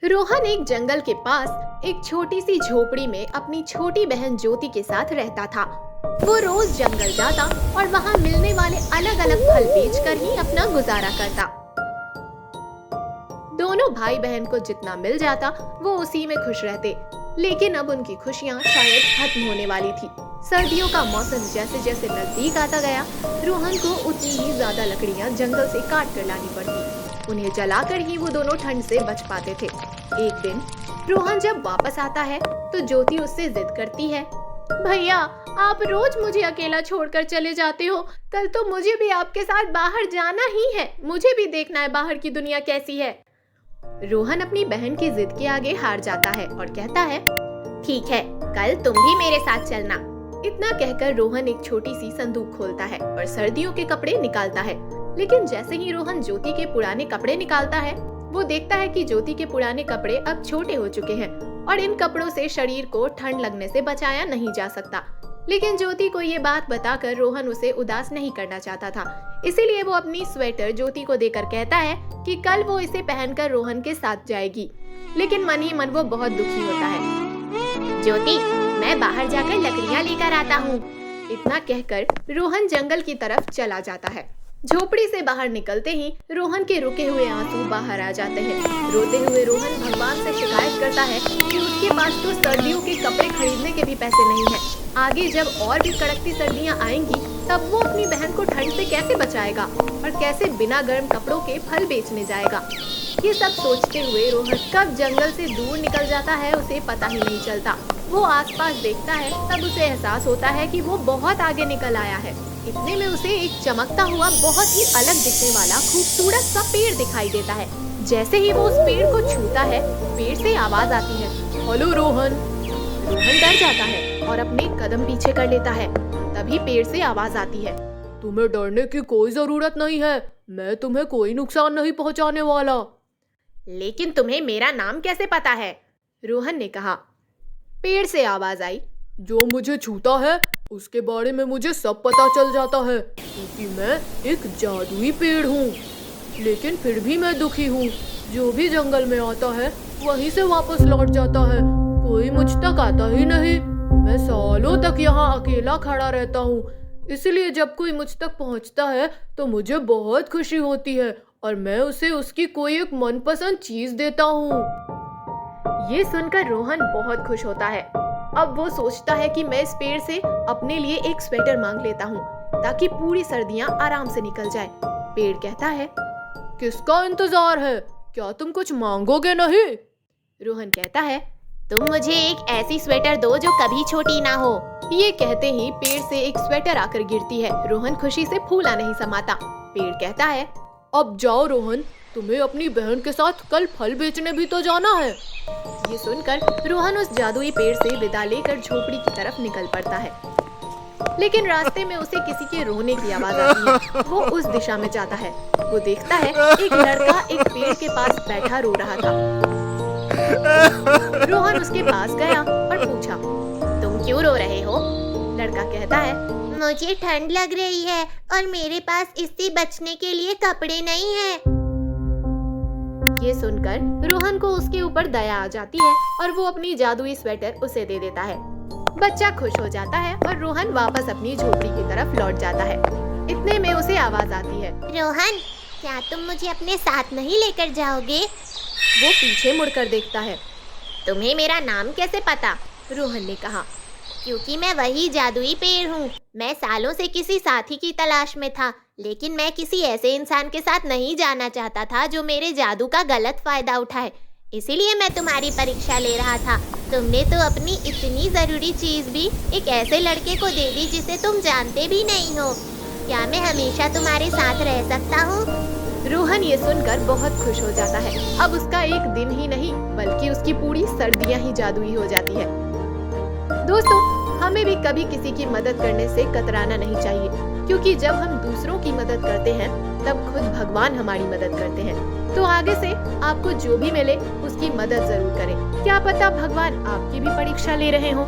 रोहन एक जंगल के पास एक छोटी सी झोपड़ी में अपनी छोटी बहन ज्योति के साथ रहता था। वो रोज जंगल जाता और वहाँ मिलने वाले अलग अलग फल बेचकर ही अपना गुजारा करता। दोनों भाई बहन को जितना मिल जाता वो उसी में खुश रहते, लेकिन अब उनकी खुशियाँ शायद खत्म होने वाली थी। सर्दियों का मौसम जैसे जैसे नजदीक आता गया, रोहन को उतनी ही ज्यादा लकड़ियाँ जंगल से काट कर लानी पड़ती। उन्हें जलाकर ही वो दोनों ठंड से बच पाते थे। एक दिन रोहन जब वापस आता है तो ज्योति उससे जिद करती है, भैया आप रोज मुझे अकेला छोड़कर चले जाते हो, कल तो मुझे भी आपके साथ बाहर जाना ही है, मुझे भी देखना है बाहर की दुनिया कैसी है। रोहन अपनी बहन की जिद के आगे हार जाता है और कहता है, ठीक है, कल तुम भी मेरे साथ चलना। इतना कहकर रोहन एक छोटी सी संदूक खोलता है और सर्दियों के कपड़े निकालता है। लेकिन जैसे ही रोहन ज्योति के पुराने कपड़े निकालता है, वो देखता है कि ज्योति के पुराने कपड़े अब छोटे हो चुके हैं और इन कपड़ों से शरीर को ठंड लगने से बचाया नहीं जा सकता। लेकिन ज्योति को ये बात बताकर रोहन उसे उदास नहीं करना चाहता था, इसीलिए वो अपनी स्वेटर ज्योति को देकर कहता है कि कल वो इसे पहनकर रोहन के साथ जाएगी। लेकिन मन ही मन वो बहुत दुखी होता है। ज्योति, मैं बाहर जाकर लकड़ियाँ लेकर आता हूँ। इतना कहकर रोहन जंगल की तरफ चला जाता है। झोपड़ी से बाहर निकलते ही रोहन के रुके हुए आंसू बाहर आ जाते हैं। रोते हुए रोहन भगवान से शिकायत करता है कि उसके पास तो सर्दियों के कपड़े खरीदने के भी पैसे नहीं हैं। आगे जब और भी कड़कती सर्दियां आएंगी तब वो अपनी बहन को ठंड से कैसे बचाएगा और कैसे बिना गर्म कपड़ों के फल बेचने जाएगा। ये सब सोचते हुए रोहन कब जंगल से दूर निकल जाता है उसे पता ही नहीं चलता। वो आसपास देखता है, तब उसे एहसास होता है कि वो बहुत आगे निकल आया है। इतने में उसे एक चमकता हुआ बहुत ही अलग दिखने वाला खूबसूरत सा पेड़ दिखाई देता है। जैसे ही वो उस पेड़ को छूता है, पेड़ से आवाज आती है, हेलो रोहन। रोहन डर जाता है और अपने कदम पीछे कर लेता है। तभी पेड़ से आवाज आती है, तुम्हें डरने की कोई जरूरत नहीं है, मैं तुम्हें कोई नुकसान नहीं पहुंचाने वाला। लेकिन तुम्हें मेरा नाम कैसे पता है? रोहन ने कहा। पेड़ से आवाज आई, जो मुझे छूता है उसके बारे में मुझे सब पता चल जाता है, क्योंकि मैं एक जादुई पेड़ हूँ। लेकिन फिर भी मैं दुखी हूँ। जो भी जंगल में आता है वहीं से वापस लौट जाता है, कोई मुझ तक आता ही नहीं। मैं सालों तक यहाँ अकेला खड़ा रहता हूँ, इसलिए जब कोई मुझ तक पहुँचता है तो मुझे बहुत खुशी होती है और मैं उसे उसकी कोई एक मनपसंद चीज देता हूँ। ये सुनकर रोहन बहुत खुश होता है। अब वो सोचता है कि मैं इस पेड़ से अपने लिए एक स्वेटर मांग लेता हूँ ताकि पूरी सर्दियाँ आराम से निकल जाए। पेड़ कहता है, किसका इंतजार है, क्या तुम कुछ मांगोगे नहीं? रोहन कहता है, तुम मुझे एक ऐसी स्वेटर दो जो कभी छोटी ना हो। ये कहते ही पेड़ से एक स्वेटर आकर गिरती है। रोहन खुशी से फूला नहीं समाता। पेड़ कहता है, अब जाओ रोहन, तुम्हें अपनी बहन के साथ कल फल बेचने भी तो जाना है। ये सुनकर रोहन उस जादुई पेड़ से विदा लेकर झोपड़ी की तरफ निकल पड़ता है। लेकिन रास्ते में उसे किसी के रोने की आवाज आती है। वो उस दिशा में जाता है। वो देखता है एक लड़का एक पेड़ के पास बैठा रो रहा था। रोहन उसके पास गया और पूछा, तुम क्यों रो रहे हो? लड़का कहता है, मुझे ठंड लग रही है और मेरे पास इससे बचने के लिए कपड़े नहीं हैं। ये सुनकर रोहन को उसके ऊपर दया आ जाती है और वो अपनी जादुई स्वेटर उसे दे देता है। बच्चा खुश हो जाता है और रोहन वापस अपनी झोपड़ी की तरफ लौट जाता है। इतने में उसे आवाज आती है, रोहन, क्या तुम मुझे अपने साथ नहीं लेकर जाओगे? वो पीछे मुड़कर देखता है। तुम्हें मेरा नाम कैसे पता? रोहन ने कहा। क्योंकि मैं वही जादुई पेड़ हूँ। मैं सालों से किसी साथी की तलाश में था, लेकिन मैं किसी ऐसे इंसान के साथ नहीं जाना चाहता था जो मेरे जादू का गलत फायदा उठाए। इसीलिए मैं तुम्हारी परीक्षा ले रहा था। तुमने तो अपनी इतनी जरूरी चीज भी एक ऐसे लड़के को दे दी जिसे तुम जानते भी नहीं हो। क्या मैं हमेशा तुम्हारे साथ रह सकता हूँ? रोहन ये सुनकर बहुत खुश हो जाता है। अब उसका एक दिन ही नहीं बल्कि उसकी पूरी सर्दियाँ ही जादुई हो जाती है। दोस्तों, हमें भी कभी किसी की मदद करने से कतराना नहीं चाहिए, क्योंकि जब हम दूसरों की मदद करते हैं तब खुद भगवान हमारी मदद करते हैं। तो आगे से आपको जो भी मिले उसकी मदद जरूर करें। क्या पता भगवान आपकी भी परीक्षा ले रहे हों।